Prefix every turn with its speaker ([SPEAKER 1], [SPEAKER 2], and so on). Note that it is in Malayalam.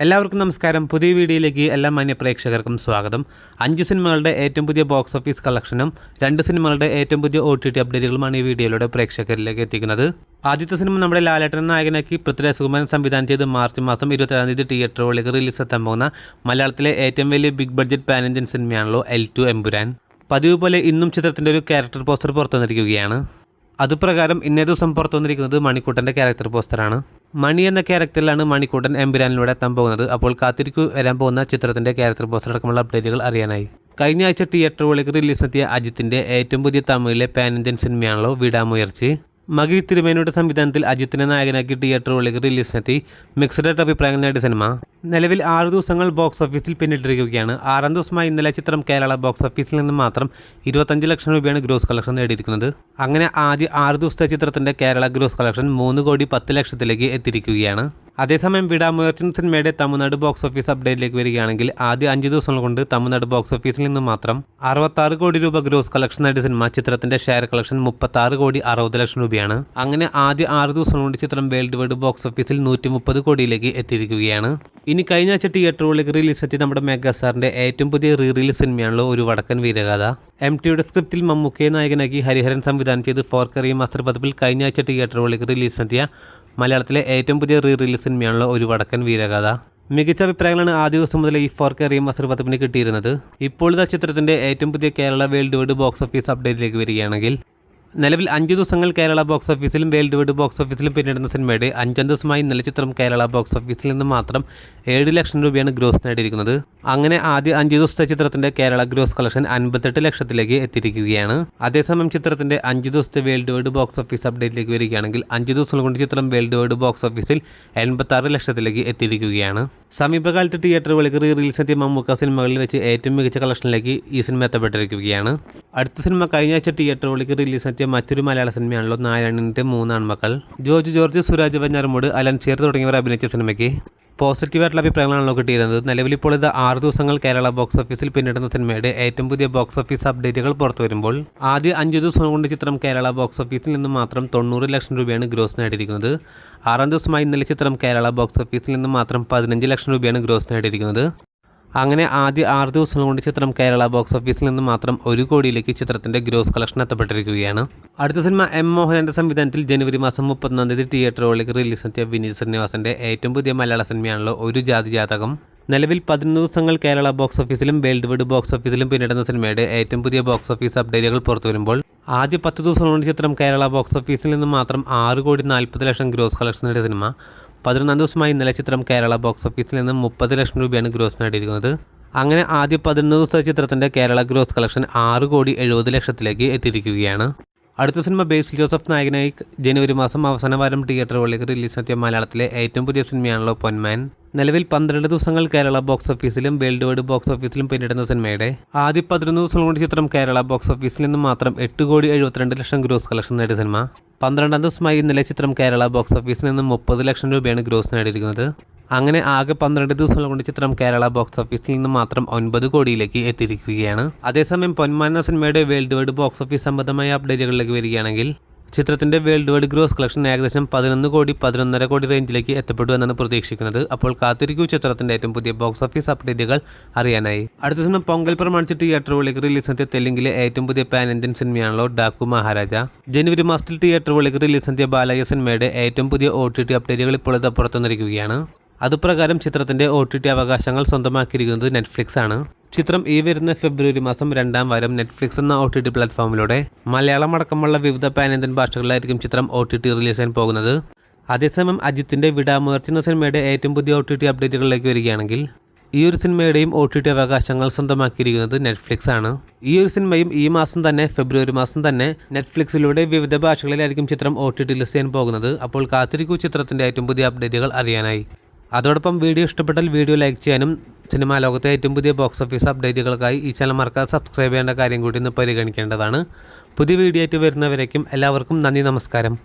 [SPEAKER 1] എല്ലാവർക്കും നമസ്കാരം. പുതിയ വീഡിയോയിലേക്ക് എല്ലാ മാന്യ പ്രേക്ഷകർക്കും സ്വാഗതം. 5 സിനിമകളുടെ ഏറ്റവും പുതിയ ബോക്സ് ഓഫീസ് കളക്ഷനും 2 സിനിമകളുടെ ഏറ്റവും പുതിയ OTT അപ്ഡേറ്റുകളുമാണ് ഈ വീഡിയോയിലൂടെ പ്രേക്ഷകരിലേക്ക് എത്തിക്കുന്നത്. ആദ്യത്തെ സിനിമ നമ്മുടെ ലാലേട്ടൻ നായകനാക്കി പൃഥ്വിരാജ് സുകുമാരൻ സംവിധാനം ചെയ്ത് മാർച്ച് മാസം 27 തിയേറ്ററുകളിലേക്ക് റിലീസ് എത്താൻ പോകുന്ന മലയാളത്തിലെ ഏറ്റവും വലിയ ബിഗ് ബഡ്ജറ്റ് പാൻ ഇന്ത്യൻ സിനിമയാണല്ലോ L2 എമ്പുരാൻ. പതിവ് പോലെ ഇന്നും ചിത്രത്തിൻ്റെ ഒരു ക്യാരക്ടർ പോസ്റ്റർ പുറത്തു വന്നിരിക്കുകയാണ്. അതുപ്രകാരം ഇന്നേ ദിവസം പുറത്തു വന്നിരിക്കുന്നത് മണിക്കൂട്ടൻ്റെ ക്യാരക്ടർ പോസ്റ്ററാണ്. മണി എന്ന ക്യാരക്ടറിലാണ് മണിക്കൂട്ടൻ എമ്പുരാനിലൂടെ എത്താൻ പോകുന്നത്. അപ്പോൾ കാത്തിരിക്കു വരാൻ പോകുന്ന ചിത്രത്തിൻ്റെ ക്യാരക്ടർ പോസ്റ്റർ അടക്കമുള്ള അപ്ഡേറ്റുകൾ അറിയാനായി. കഴിഞ്ഞ ആഴ്ച തിയേറ്ററുകളിലേക്ക് റിലീസെത്തിയ അജിത്തിൻ്റെ ഏറ്റവും പുതിയ തമിഴിലെ പാൻ ഇന്ത്യൻ സിനിമയാണല്ലോ വിടാമുയർച്ചി. മകി തിരുമേനിയുടെ സംവിധാനത്തിൽ അജിത്തിനെ നായകനാക്കി തിയേറ്ററുകളിലേക്ക് റിലീസിനെത്തി മിക്സഡ് അഭിപ്രായങ്ങൾ നേടിയ സിനിമ നിലവിൽ 6 ദിവസങ്ങൾ ബോക്സ് ഓഫീസിൽ പിന്നിട്ടിരിക്കുകയാണ്. 6ാം ദിവസമായി ഇന്നലെ ചിത്രം കേരള ബോക്സ് ഓഫീസിൽ നിന്ന് മാത്രം 25 ലക്ഷം രൂപയാണ് ഗ്രോസ് കളക്ഷൻ നേടിയിരിക്കുന്നത്. അങ്ങനെ ആദ്യ 6 ദിവസത്തെ ചിത്രത്തിൻ്റെ കേരള ഗ്രോസ് കളക്ഷൻ 3,10,00,000 എത്തിയിരിക്കുകയാണ്. അതേസമയം വിടാമുയർച്ചി സിനിമയുടെ തമിഴ്നാട് ബോക്സ് ഓഫീസ് അപ്ഡേറ്റിലേക്ക് വരികയാണെങ്കിൽ ആദ്യ 5 ദിവസങ്ങൾ കൊണ്ട് തമിഴ്നാട് ബോക്സ് ഓഫീസിൽ നിന്ന് മാത്രം 66 കോടി രൂപ ഗ്രോസ് കളക്ഷൻ നേടിയ സിനിമ ചിത്രത്തിന്റെ ഷെയർ കളക്ഷൻ 36,60,00,000 രൂപയാണ്. അങ്ങനെ ആദ്യ 6 ദിവസം കൊണ്ട് ചിത്രം വേൾഡ് വൈഡ് ബോക്സ് ഓഫീസിൽ 130 കോടിയിലേക്ക് എത്തിയിരിക്കുകയാണ്. ഇനി കഴിഞ്ഞ ആഴ്ച തിയേറ്ററുകളിലേക്ക് റിലീസ് എത്തി നമ്മുടെ മെഗാസ്റ്റാറിന്റെ ഏറ്റവും പുതിയ റിലീസ് സിനിമയാണല്ലോ ഒരു വടക്കൻ വീരഗാഥ. MTയുടെ സ്ക്രിപ്റ്റിൽ മമ്മൂക്കയെ നായകനാക്കി ഹരിഹരൻ സംവിധാനം ചെയ്ത് 4K റീമാസ്റ്റർ പതിപ്പിൽ കഴിഞ്ഞ ആഴ്ച തിയേറ്ററുകളിലേക്ക് റിലീസ് എത്തിയ മലയാളത്തിലെ ഏറ്റവും പുതിയ റിലീസ് സിനിമയാണല്ലോ ഒരു വടക്കൻ വീരഗാഥ. മികച്ച അഭിപ്രായങ്ങളാണ് ആദ്യ ദിവസം മുതൽ ഈ 4K റീമാസ്റ്റർ പതിപ്പിന് കിട്ടിയിരുന്നത്. ഇപ്പോൾ ഇതാ ചിത്രത്തിന്റെ ഏറ്റവും പുതിയ Kerala world wide box office അപ്ഡേറ്റിലേക്ക് വരികയാണെങ്കിൽ നിലവിൽ 5 ദിവസങ്ങൾ കേരള ബോക്സ് ഓഫീസിലും വേൾഡ് വൈഡ് ബോക്സ് ഓഫീസിലും പിന്നിടുന്ന സിനിമയുടെ 5ാം ദിവസമായി ഇന്നലെ ചിത്രം കേരള ബോക്സ് ഓഫീസിൽ നിന്ന് മാത്രം 7 ലക്ഷം രൂപയാണ് ഗ്രോസ് നേടിയിരിക്കുന്നത്. അങ്ങനെ ആദ്യ 5 ദിവസത്തെ ചിത്രത്തിന്റെ കേരള ഗ്രോസ് കളക്ഷൻ 58 ലക്ഷത്തിലേക്ക് എത്തിയിരിക്കുകയാണ്. അതേസമയം ചിത്രത്തിന്റെ 5 ദിവസത്തെ വേൾഡ് വൈഡ് ബോക്സ് ഓഫീസ് അപ്ഡേറ്റിലേക്ക് വരികയാണെങ്കിൽ 5 ദിവസം കൊണ്ട് ചിത്രം വേൾഡ് വൈഡ് ബോക്സ് ഓഫീസിൽ 86 ലക്ഷത്തിലേക്ക് എത്തിയിരിക്കുകയാണ്. സമീപകാലത്ത് തിയേറ്ററുകളിലേക്ക് റിലീസ് എത്തിയ മമ്മൂക്ക സിനിമകളിൽ വെച്ച് ഏറ്റവും മികച്ച കളക്ഷനിലേക്ക് ഈ സിനിമ എത്തപ്പെട്ടിരിക്കുകയാണ്. അടുത്ത സിനിമ കഴിഞ്ഞ ആഴ്ച തിയേറ്ററുകളിലേക്ക് റിലീസ് എത്തിയ മറ്റൊരു മലയാള സിനിമയാണല്ലോ നാരായണന്റെ 3 ആൺമക്കൾ. ജോർജ്, സുരാജ് വെഞ്ഞാറമൂട്, അലൻ ഷേർ തുടങ്ങിയവർ അഭിനയിച്ച സിനിമയ്ക്ക് പോസിറ്റീവായിട്ടുള്ള അഭിപ്രായങ്ങളാണല്ലോ കിട്ടിയിരുന്നത്. നിലവിൽ ഇപ്പോൾ ഇത് 6 ദിവസങ്ങൾ കേരള ബോക്സ് ഓഫീസിൽ പിന്നിടുന്ന സിനിമയുടെ ഏറ്റവും പുതിയ ബോക്സ് ഓഫീസ് അപ്ഡേറ്റുകൾ പുറത്തു വരുമ്പോൾ ആദ്യ 5 ദിവസം കൊണ്ട് ചിത്രം കേരള ബോക്സ് ഓഫീസിൽ നിന്ന് മാത്രം 90 ലക്ഷം രൂപയാണ് ഗ്രോസ് നേടിയിരിക്കുന്നത്. 6ാം ദിവസമായി ഇന്നലെ ചിത്രം കേരള ബോക്സ് ഓഫീസിൽ നിന്ന് മാത്രം 15 ലക്ഷം രൂപയാണ് ഗ്രോസ് നേടിയിരിക്കുന്നത്. അങ്ങനെ ആദ്യ 6 ദിവസം കൊണ്ട് ചിത്രം കേരള ബോക്സ് ഓഫീസിൽ നിന്ന് മാത്രം 1 കോടിയിലേക്ക് ചിത്രത്തിന്റെ ഗ്രോസ് കളക്ഷൻ എത്തപ്പെട്ടിരിക്കുകയാണ്. അടുത്ത സിനിമ M. മോഹനന്റെ സംവിധാനത്തിൽ ജനുവരി മാസം 31 തിയേറ്ററുകളിലേക്ക് റിലീസ് എത്തിയ വിനീത് ശ്രീനിവാസന്റെ ഏറ്റവും പുതിയ മലയാള സിനിമയാണല്ലോ ഒരു ജാതി ജാതകം. നിലവിൽ 11 ദിവസങ്ങൾ കേരള ബോക്സ് ഓഫീസിലും വേൾഡ് വൈഡ് ബോക്സ് ഓഫീസിലും പിന്നിടുന്ന സിനിമയുടെ ഏറ്റവും പുതിയ ബോക്സ് ഓഫീസ് അപ്ഡേറ്റുകൾ പുറത്തു വരുമ്പോൾ ആദ്യ 10 ദിവസം കൊണ്ട് ചിത്രം കേരള ബോക്സ് ഓഫീസിൽ നിന്ന് മാത്രം 6,40,00,000 ഗ്രോസ് കളക്ഷൻ നേടിയ സിനിമ 11ാം ദിവസമായി ഇന്നലെ ചിത്രം കേരള ബോക്സ് ഓഫീസിൽ നിന്ന് 30 ലക്ഷം രൂപയാണ് ഗ്രോസ് നേടിയിരിക്കുന്നത്. അങ്ങനെ ആദ്യ 11 ദിവസത്തെ ചിത്രത്തിന്റെ കേരള ഗ്രോസ് കളക്ഷൻ 6,70,00,000 എത്തിയിരിക്കുകയാണ്. അടുത്ത സിനിമ ബേസിൽ ജോസഫ് നായകനായി ജനുവരി മാസം അവസാന വാരം തിയേറ്ററുകളിലേക്ക് റിലീസ് എത്തിയ മലയാളത്തിലെ ഏറ്റവും പുതിയ സിനിമയാണല്ലോ പൊന്മാൻ. നിലവിൽ 12 ദിവസങ്ങൾ കേരള ബോക്സ് ഓഫീസിലും വേൾഡ് വൈഡ് ബോക്സ് ഓഫീസിലും പിന്നിടുന്ന സിനിമയുടെ ആദ്യ 11 ദിവസം കൊണ്ട് ചിത്രം കേരള ബോക്സ് ഓഫീസിൽ നിന്ന് മാത്രം 8,72,00,000 ഗ്രോസ് കളക്ഷൻ നേടിയ സിനിമ 12ാം ദിവസമായി ഇന്നലെ ചിത്രം കേരള ബോക്സ് ഓഫീസിൽ നിന്ന് 30 ലക്ഷം രൂപയാണ് ഗ്രോസ് നേടിയിരിക്കുന്നത്. അങ്ങനെ ആകെ 12 ദിവസങ്ങൾ കൊണ്ട് ചിത്രം കേരള ബോക്സ് ഓഫീസിൽ നിന്ന് മാത്രം 9 കോടിയിലേക്ക് എത്തിയിരിക്കുകയാണ്. അതേസമയം പൊന്മാൻ എന്ന സിനിമയുടെ വേൾഡ് വൈഡ് ബോക്സ് ഓഫീസ് സംബന്ധമായ അപ്ഡേറ്റുകളിലേക്ക് വരികയാണെങ്കിൽ ചിത്രത്തിന്റെ വേൾഡ് വൈഡ് ഗ്രോസ് കളക്ഷൻ ഏകദേശം 11 കോടി 11.5 കോടി റേഞ്ചിലേക്ക് എത്തപ്പെട്ടു എന്നാണ് പ്രതീക്ഷിക്കുന്നത്. അപ്പോൾ കാത്തിരിക്കൂ ചിത്രത്തിന്റെ ഏറ്റവും പുതിയ ബോക്സ് ഓഫീസ് അപ്ഡേറ്റുകൾ അറിയാനായി. അടുത്ത സിനിമ പൊങ്കൽ പ്രമാണിച്ച് തിയേറ്ററുകളിലേക്ക് റിലീസ് എത്തിയ തെലുങ്കിലെ ഏറ്റവും പുതിയ പാൻ ഇന്ത്യൻ സിനിമയാണല്ലോ ഡാക്കു മഹാരാജ. ജനുവരി മാസത്തിൽ തിയേറ്ററുകളിലേക്ക് റിലീസ് എത്തിയ ബാലയ്യ സിനിമയുടെ ഏറ്റവും പുതിയ OTT അപ്ഡേറ്റുകൾ ഇപ്പോൾ ഇത് പുറത്തുവന്നിരിക്കുകയാണ്. അതുപ്രകാരം ചിത്രത്തിന്റെ OTT അവകാശങ്ങൾ സ്വന്തമാക്കിയിരിക്കുന്നത് നെറ്റ്ഫ്ലിക്സ് ആണ്. ചിത്രം ഈ വരുന്ന ഫെബ്രുവരി മാസം 2ാം വാരം നെറ്റ്ഫ്ലിക്സ് എന്ന OTT പ്ലാറ്റ്ഫോമിലൂടെ മലയാളം അടക്കമുള്ള വിവിധ പാൻ ഇന്ത്യൻ ഭാഷകളിലായിരിക്കും ചിത്രം OTT റിലീസ് ചെയ്യാൻ പോകുന്നത്. അതേസമയം അജിത്തിന്റെ വിടാമുയർച്ചി എന്ന സിനിമയുടെ ഏറ്റവും പുതിയ OTT അപ്ഡേറ്റുകളിലേക്ക് വരികയാണെങ്കിൽ ഈ ഒരു സിനിമയുടെയും OTT അവകാശങ്ങൾ സ്വന്തമാക്കിയിരിക്കുന്നത് നെറ്റ്ഫ്ലിക്സ് ആണ്. ഈ ഒരു സിനിമയും ഈ മാസം തന്നെ ഫെബ്രുവരി മാസം തന്നെ നെറ്റ്ഫ്ലിക്സിലൂടെ വിവിധ ഭാഷകളിലായിരിക്കും ചിത്രം OTT ലിസ്റ്റ് ചെയ്യാൻ പോകുന്നത്. അപ്പോൾ കാത്തിരിക്കൂ ചിത്രത്തിന്റെ ഏറ്റവും പുതിയ അപ്ഡേറ്റുകൾ അറിയാനായി. അതോടൊപ്പം വീഡിയോ ഇഷ്ടപ്പെട്ടാൽ വീഡിയോ ലൈക്ക് ചെയ്യാനും സിനിമാ ലോകത്തെ ഏറ്റവും പുതിയ ബോക്സ് ഓഫീസ് അപ്ഡേറ്റുകൾക്കായി ഈ ചാനൽ മറക്കാതെ സബ്സ്ക്രൈബ് ചെയ്യേണ്ട കാര്യം കൂടി ഒന്ന് പരിഗണിക്കേണ്ടതാണ്. പുതിയ വീഡിയോ ആയിട്ട് വരുന്നവരേക്കും എല്ലാവർക്കും നന്ദി, നമസ്കാരം.